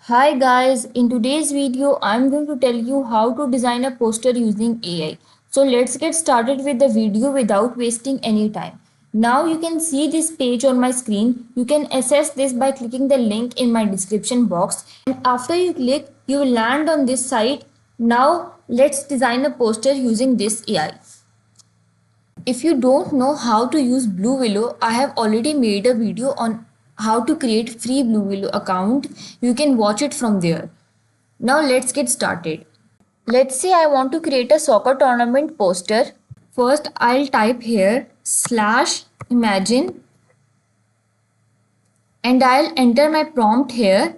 Hi guys, in today's video I'm going to tell you how to design a poster using AI. So let's get started with the video without wasting any time. Now you can see this page on my screen. You can access this by clicking the link in my description box, and after you click you will land on this site. Now let's design a poster using this AI. If you don't know how to use BlueWillow, I have already made a video on how to create free BlueWillow account. You can watch it from there. Now let's get started. Let's say I want to create a soccer tournament poster. First I'll type here /imagine and I'll enter my prompt here.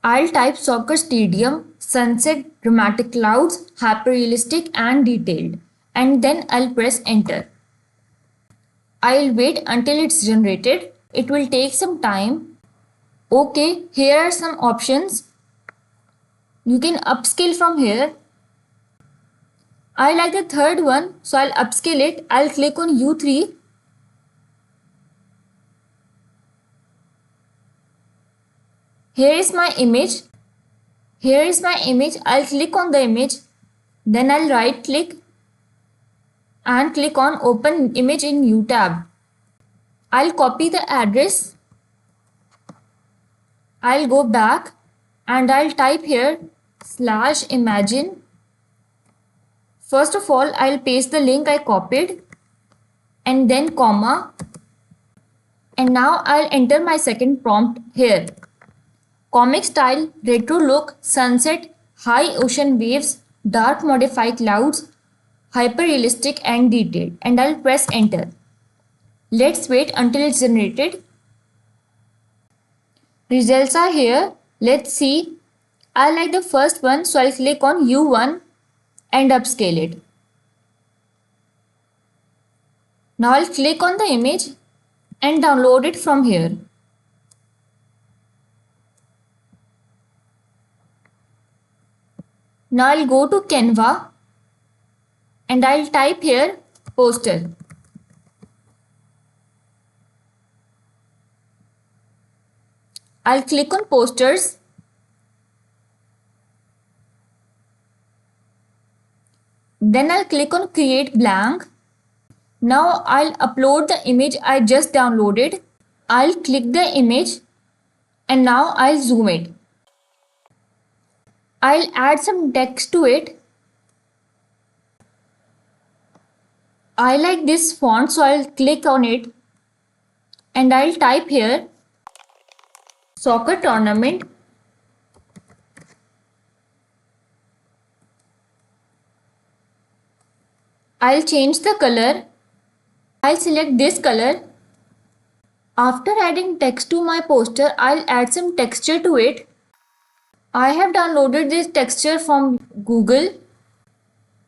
I'll type soccer stadium, sunset, dramatic clouds, hyper-realistic and detailed, and then I'll press enter. I'll wait until it's generated. It will take some time. Okay, here are some options. You can upscale from here. I like the third one, so I'll upscale it. I'll click on U3. Here is my image. I'll click on the image. Then I'll right click and click on open image in new tab. I'll copy the address. I'll go back and I'll type here /imagine. First of all, I'll paste the link I copied and then comma. And now I'll enter my second prompt here. Comic style, retro look, sunset, high ocean waves, dark modified clouds, hyper realistic and detailed, and I'll press enter. Let's wait until it's generated. Results are here. Let's see. I like the first one, so I'll click on U1 and upscale it. Now I'll click on the image and download it from here. Now I'll go to Canva and I'll type here poster. I'll click on posters. Then I'll click on create blank. Now I'll upload the image I just downloaded. I'll click the image and now I'll zoom it. I'll add some text to it. I like this font, so I'll click on it and I'll type here soccer tournament. I'll change the color. I'll select this color. After adding text to my poster, I'll add some texture to it. I have downloaded this texture from Google.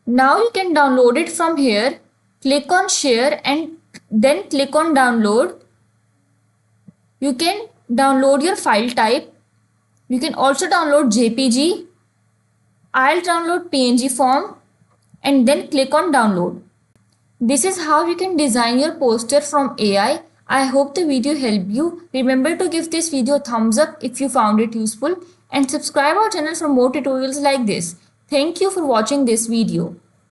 Now you can download it from here. Click on share and then click on download. You can download your file type. You can also download JPG. I'll download PNG form and then click on download. This is how you can design your poster from AI. I hope the video helped you. Remember to give this video a thumbs up if you found it useful and subscribe our channel for more tutorials like this. Thank you for watching this video.